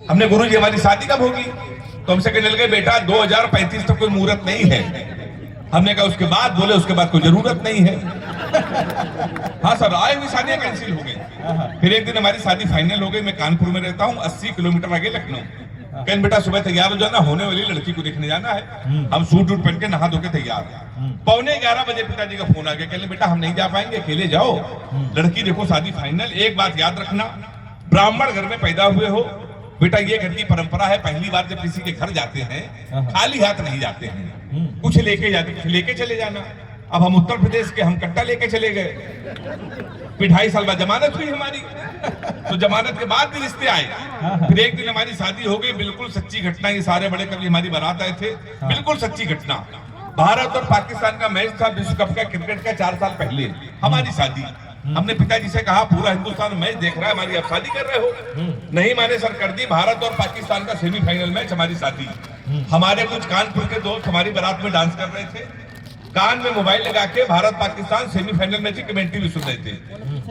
हमने गुरुजी हमारी शादी कब होगी? तो हमसे कहने लगे बेटा 2035 तक कोई मुहूर्त नहीं है। हमने कहा उसके बाद? बोले उसके बाद कोई जरूरत नहीं है। हाँ सर, आए हुई शादियां कैंसिल हो गई। फिर एक दिन हमारी शादी फाइनल हो गई। मैं कानपुर में रहता हूँ, 80 किलोमीटर आगे लखनऊ। कहने बेटा सुबह तैयार हो जाना, होने वाली लड़की को देखने जाना है। हम सूट वूट पहन के नहा धो के तैयार हैं। 11:15 बजे पिताजी का फोन आ गया। कहने बेटा हम नहीं जा पाएंगे, अकेले जाओ, लड़की देखो शादी फाइनल। एक बात याद रखना, ब्राह्मण घर में पैदा हुए हो बेटा, ये घर की परंपरा है, पहली बार जब किसी के घर जाते हैं खाली हाथ नहीं जाते हैं, कुछ लेके जाते, कुछ लेके चले जाना। अब हम उत्तर प्रदेश के, हम कट्टा लेके चले गए। फिर 2.5 साल बाद जमानत हुई हमारी। तो जमानत के बाद भी रिश्ते आए। फिर एक दिन हमारी शादी हो गई, बिल्कुल सच्ची घटना। ये सारे बड़े कवि हमारी बारात आए थे, बिल्कुल सच्ची घटना। भारत और पाकिस्तान का मैच था, विश्व कप का, क्रिकेट का, 4 साल पहले हमारी शादी। हमने पिताजी से कहा पूरा हिंदुस्तान मैच देख रहा है, हमारी आप शादी कर रहे हो? नहीं माने सर, कर दी। भारत और पाकिस्तान का सेमीफाइनल मैच, हमारी शादी। हमारे कुछ कानपुर के दोस्त हमारी बारात में डांस कर रहे थे, कान में मोबाइल लगा के भारत पाकिस्तान सेमीफाइनल मैच की कमेंट्री भी सुन रहे थे।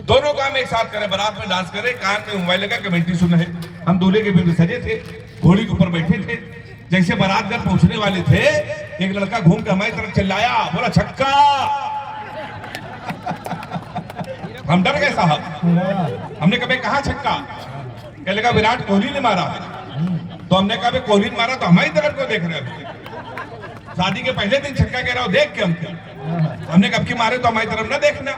दोनों काम एक साथ करे, बारात में डांस करे, कान में मोबाइल लगा कमेंट्री सुन रहे। हम दूल्हे के बिल्कुल सजे थे, घोड़ी के ऊपर बैठे थे। जैसे बारात घर पहुंचने वाले थे, एक लड़का घूम के हमारी तरफ चिल्लाया, बोला छक्का। हम डर गए साहब। हमने कहा कहा छक्का? कहने लगा विराट कोहली ने मारा। तो हमने कहा कोहली ने मारा तो हमारी तरफ क्यों देख रहे हो? शादी के पहले दिन छक्का कह रहा हो, देख के हमने कब की मारे तो हमारी तरफ ना देखना।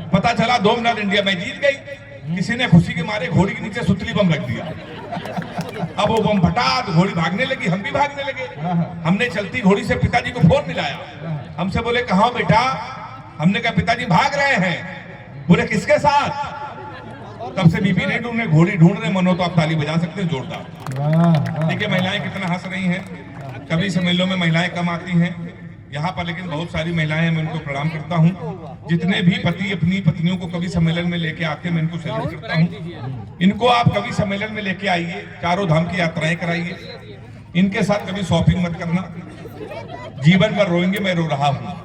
पता चला 2 मिनट इंडिया में जीत गई। किसी ने खुशी के मारे घोड़ी के नीचे सुतली बम रख दिया। अब वो बम फटा तो घोड़ी भागने लगी, हम भी भागने लगे। हमने चलती घोड़ी से पिताजी को फोन मिलाया। हमसे बोले कहाँ हो बेटा? हमने कहा पिताजी भाग रहे हैं। बोले किसके साथ? तब से बीपी नहीं ढूंढ रहे, घोड़ी ढूंढ रहे। मनो तो आप ताली बजा सकते हैं जोरदार। देखिए महिलाएं कितना हंस रही हैं। कभी सम्मेलनों में महिलाएं कम आती हैं यहाँ पर, लेकिन बहुत सारी महिलाएं हैं, मैं उनको प्रणाम करता हूँ। जितने भी पति अपनी पत्नियों को कवि सम्मेलन में लेके आते हैं, मैं इनको सैल्यूट करता हूँ। इनको आप कवि सम्मेलन में लेके आइए, चारों धाम की यात्राएं कराइए। इनके साथ कभी शॉपिंग मत करना, जीवन भर रोएंगे मैं रो रहा हूँ।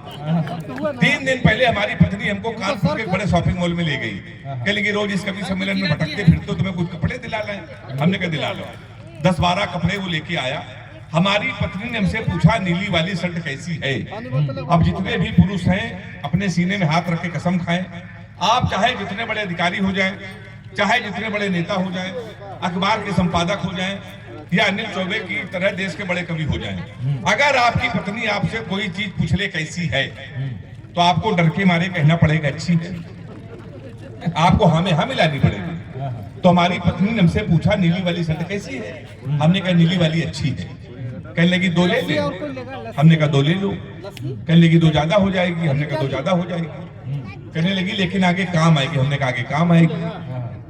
3 दिन पहले हमारी पत्नी हमको कानपुर के बड़े शॉपिंग मॉल में ले गई। कह लगी रोज इस कवि सम्मेलन में भटकते फिरते हो, तुम्हें कुछ कपड़े दिला लें। हमने कहा दिला लो। 10-12 कपड़े वो लेके आया। हमारी पत्नी ने हमसे पूछा नीली वाली शर्ट कैसी है? अब जितने भी पुरुष हैं अपने सीने में हाथ रख के कसम खाएं, आप चाहे जितने बड़े अधिकारी हो जाएं, चाहे जितने बड़े नेता हो जाएं, अखबार के संपादक हो जाएं, या अनिल चौबे की तरह देश के बड़े कवि हो जाएं, अगर आपकी पत्नी आपसे कोई चीज पूछ ले कैसी है, तो आपको डर के मारे कहना पड़ेगा अच्छी है। आपको हमें हाँ मिलानी पड़ेगी। तो हमारी पत्नी ने हमसे पूछा नीली वाली शर्ट कैसी है? हमने कहा नीली वाली अच्छी है। कहने लगी 2 ले ले। हमने कहा 2 ले लो। कहने लगी 2 ज्यादा हो जाएगी। हमने कहा 2 ज्यादा हो जाएगी। कहने लगी लेकिन आगे काम आएगी। हमने कहा आगे काम आएगी।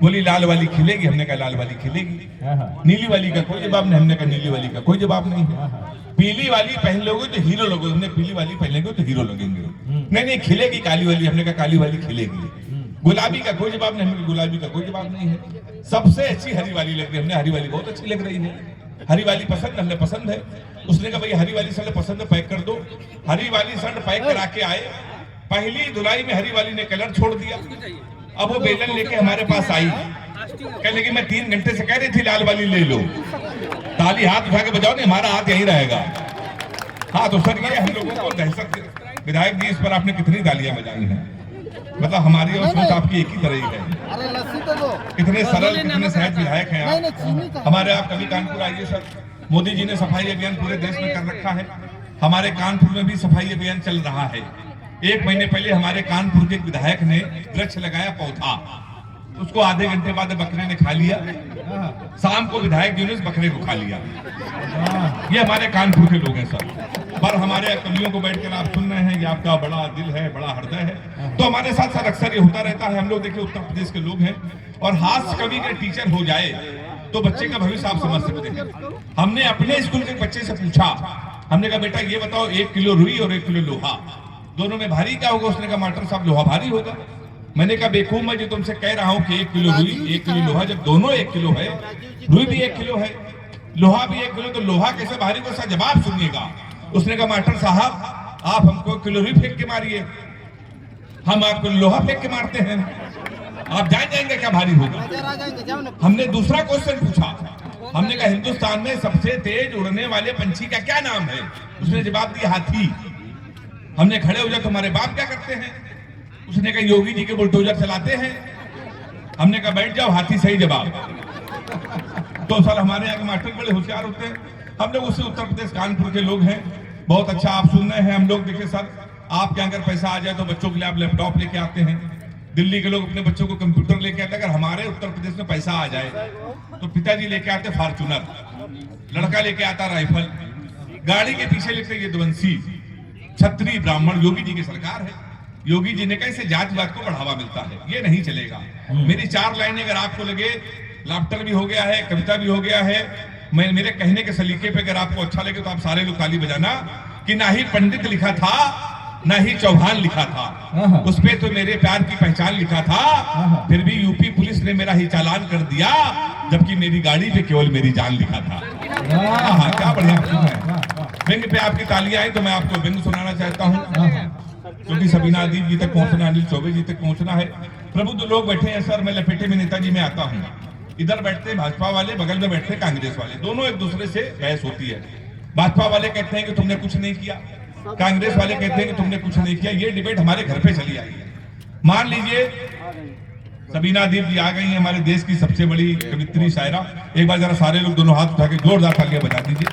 बोली लाल वाली खिलेगी। हमने कहा लाल वाली खिलेगी। नीली वाली का कोई जवाब नहीं। हमने कहा नीली वाली का कोई जवाब नहीं है। पीली वाली पहन लोगे तो हीरो लोगे। हमने पीली वाली पहनेंगे तो हीरो लगेंगे। नहीं खिलेगी काली वाली। हमने कहा काली वाली खिलेगी। गुलाबी का कोई जवाब नहीं। हमने गुलाबी का कोई जवाब नहीं है। सबसे अच्छी हरी वाली लग रही है। हमने हरी वाली बहुत अच्छी लग रही है। हरी वाली पसंद? हमने पसंद है। उसने कहा भाई हरी वाली शर्ट पसंद है, पैक कर दो। हरी वाली शर्ट पैक करा के आए। पहली धुलाई में हरी वाली ने कलर छोड़ दिया। अब वो बेलन लेके हमारे पास आई। कहने लगी मैं 3 घंटे से कह रही थी लाल वाली ले लो। ताली हाथ उठा के बजाओ, नहीं हमारा हाथ यहीं रहेगा। हाँ तो सर ये हम लोगों को दहशत। विधायक जी इस पर आपने कितनी तालियां बजाई हैं? मतलब हमारी और सोच आपकी एक ही तरह ही है। कितने सरल, कितने सहज विधायक हैं आप। हमारे आप कभी कानपुर आइए सर। मोदी जी ने सफाई अभियान पूरे देश में कर रखा है। हमारे कानपुर में भी सफाई अभियान चल रहा है। 1 महीने पहले हमारे कानपुर के एक विधायक ने वृक्ष लगाया, पौधा, उसको आधे घंटे बाद बकरे ने खा लिया। शाम को विधायक जी ने उस बकरे को खा लिया। ये हमारे कानपुर के लोग हैं सर। पर हमारे कवियों को बैठकर आप सुन रहे हैं, ये आपका बड़ा दिल है, बड़ा हृदय है। तो हमारे साथ साथ अक्सर ये होता रहता है। हम लोग देखिए उत्तर प्रदेश के लोग हैं, और हास्य कवि के टीचर हो जाए तो बच्चे का भविष्य आप समझ सकते हैं। हमने अपने स्कूल के बच्चे से पूछा, हमने कहा बेटा ये बताओ 1 किलो रुई और 1 किलो लोहा, दोनों में भारी क्या होगा? उसने कहा मास्टर साहब लोहा भारी होगा। मैंने कहा बेवकूफ, मैं जो तुमसे कह रहा हूँ कि 1 किलो रुई 1 किलो लोहा, जब दोनों 1 किलो है, रुई भी 1 किलो है, लोहा भी 1 किलो, तो लोहा कैसे भारी? को उसका जवाब सुनिएगा। उसने कहा मास्टर साहब आप हमको 1 किलो रुई फेंक के मारिए, हम आपको लोहा फेंक के मारते हैं, आप जान जाएंगे क्या भारी होगा। हमने दूसरा क्वेश्चन पूछा, हमने कहा हिंदुस्तान में सबसे तेज उड़ने वाले पंछी का क्या नाम है? उसने जवाब दिया हाथी। हमने खड़े हो जाए तुम्हारे बाप क्या करते हैं? उसने कहा योगी जी के बुलडोजर चलाते हैं। हमने कहा बैठ जाओ, हाथी सही जवाब। तो सर हमारे यहाँ के मास्टर बड़े होशियार होते हैं। हम लोग उससे उत्तर प्रदेश कानपुर के लोग हैं। बहुत अच्छा आप सुन रहे हैं। हम लोग देखिए सर, आपके अगर पैसा आ जाए तो बच्चों के लिए आप लैपटॉप लेके आते हैं। दिल्ली के लोग अपने बच्चों को कंप्यूटर लेके आते हैं। अगर हमारे उत्तर प्रदेश में पैसा आ जाए तो पिताजी लेके आते फॉर्च्यूनर, लड़का लेके आता राइफल, गाड़ी के पीछे लेते यदुवंशी, छत्री ब्राह्मण। योगी जी की सरकार है। योगी जी ने कहा इससे जातिवाद को बढ़ावा मिलता है, ये नहीं चलेगा। मेरी 4 लाइनें अगर आपको लगे, लाफ्टर भी हो गया है, कविता भी हो गया है, मैं मेरे कहने के सलीके पे अगर आपको अच्छा लगे तो आप सारे लोग ताली बजाना कि ना ही पंडित लिखा था ना ही चौहान लिखा था, उस पे तो मेरे प्यार की पहचान लिखा था। फिर भी यूपी पुलिस ने मेरा ही चालान कर दिया, जबकि मेरी गाड़ी पे केवल मेरी जान लिखा था। क्या बढ़िया व्यंग पे आपकी तालियां आई तो मैं आपको व्यंग सुनाना चाहता हूँ, क्योंकि सबीना अदीब जी तक पहुंचना, अनिल चौबे जी तक पहुंचना है। प्रबुद्ध लोग बैठे हैं सर। मैं लपेटे में नेताजी में आता हूँ। इधर बैठते भाजपा वाले, बगल में बैठते कांग्रेस वाले, दोनों एक दूसरे से बहस होती है। भाजपा वाले कहते हैं कि तुमने कुछ नहीं किया, कांग्रेस वाले कहते हैं कि तुमने कुछ नहीं किया। ये डिबेट हमारे घर पे चली आई है। मान लीजिए सबीना अदीब जी आ गई हैं, हमारे देश की सबसे बड़ी कवित्री शायरा। एक बार जरा सारे लोग दोनों हाथ उठा के जोरदार तालियां बजा दीजिए।